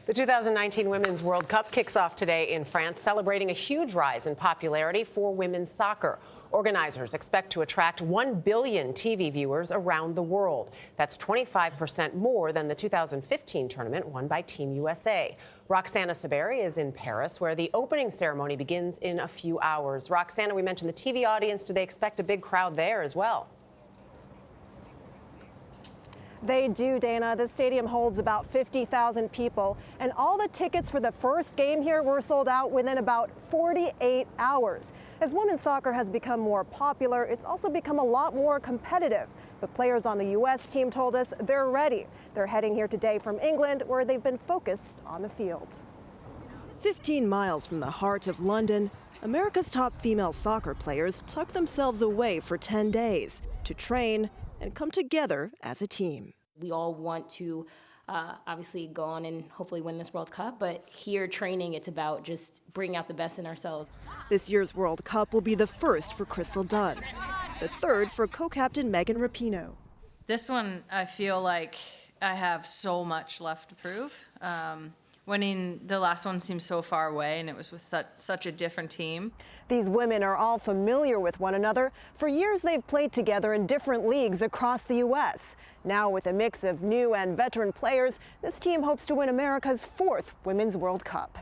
The 2019 Women's World Cup kicks off today in France, celebrating a huge rise in popularity for women's soccer. Organizers expect to attract 1 billion TV viewers around the world. That's 25% more than the 2015 tournament won by Team USA. Roxana Saberi is in Paris, where the opening ceremony begins in a few hours. Roxana, we mentioned the TV audience. Do they expect a big crowd there as well? They do, Dana. The stadium holds about 50,000 people, and all the tickets for the first game here were sold out within about 48 hours. As women's soccer has become more popular, it's also become a lot more competitive. But players on the U.S. team told us they're ready. They're heading here today from England, where they've been focused on the field. 15 miles from the heart of London, America's top female soccer players tuck themselves away for 10 days to train and come together as a team. We all want to obviously go on and hopefully win this World Cup, but here training, it's about just bringing out the best in ourselves. This year's World Cup will be the first for Crystal Dunn, the third for co-captain Megan Rapinoe. This one, I feel like I have so much left to prove. Winning the last one seems so far away, and it was with such a different team. These women are all familiar with one another. For years, they've played together in different leagues across the U.S. Now, with a mix of new and veteran players, this team hopes to win America's 4th Women's World Cup.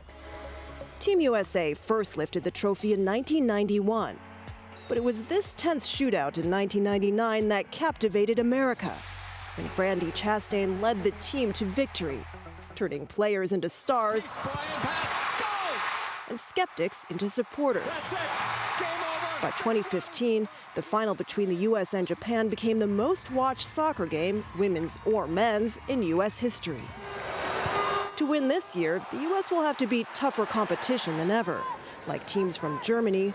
Team USA first lifted the trophy in 1991. But it was this tense shootout in 1999 that captivated America, when Brandi Chastain led the team to victory, turning players into stars and skeptics into supporters. By 2015, the final between the U.S. and Japan became the most watched soccer game, women's or men's, in U.S. history. To win this year, the U.S. will have to beat tougher competition than ever, like teams from Germany,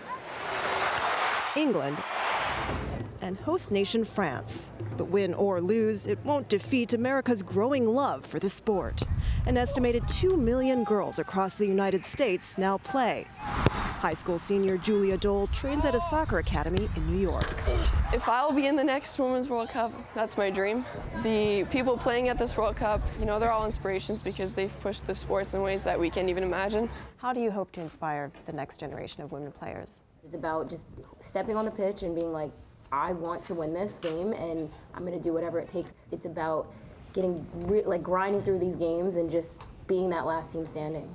England, and host nation France. But win or lose, it won't defeat America's growing love for the sport. An estimated 2 million girls across the United States now play. High school senior Julia Dole trains at a soccer academy in New York. If I'll be in the next Women's World Cup, that's my dream. The people playing at this World Cup, they're all inspirations because they've pushed the sports in ways that we can't even imagine. How do you hope to inspire the next generation of women players? It's about just stepping on the pitch and being like, I want to win this game, and I'm going to do whatever it takes. It's about getting grinding through these games and just being that last team standing.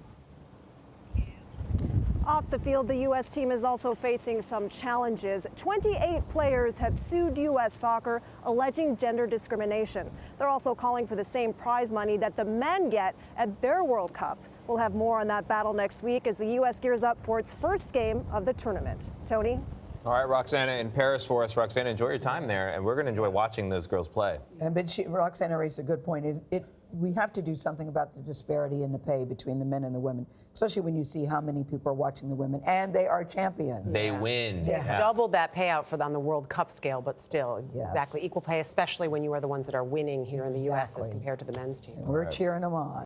Off the field, the U.S. team is also facing some challenges. 28 players have sued U.S. soccer, alleging gender discrimination. They're also calling for the same prize money that the men get at their World Cup. We'll have more on that battle next week as the U.S. gears up for its first game of the tournament. Tony? All right, Roxana in Paris for us. Roxana, enjoy your time there, and we're going to enjoy watching those girls play. But Roxana raised a good point. We have to do something about the disparity in the pay between the men and the women, especially when you see how many people are watching the women, and they are champions. They win. They've doubled that payout for on the World Cup scale, but still, Yes. exactly equal pay, especially when you are the ones that are winning here in the U.S. as compared to the men's team. We're cheering them on.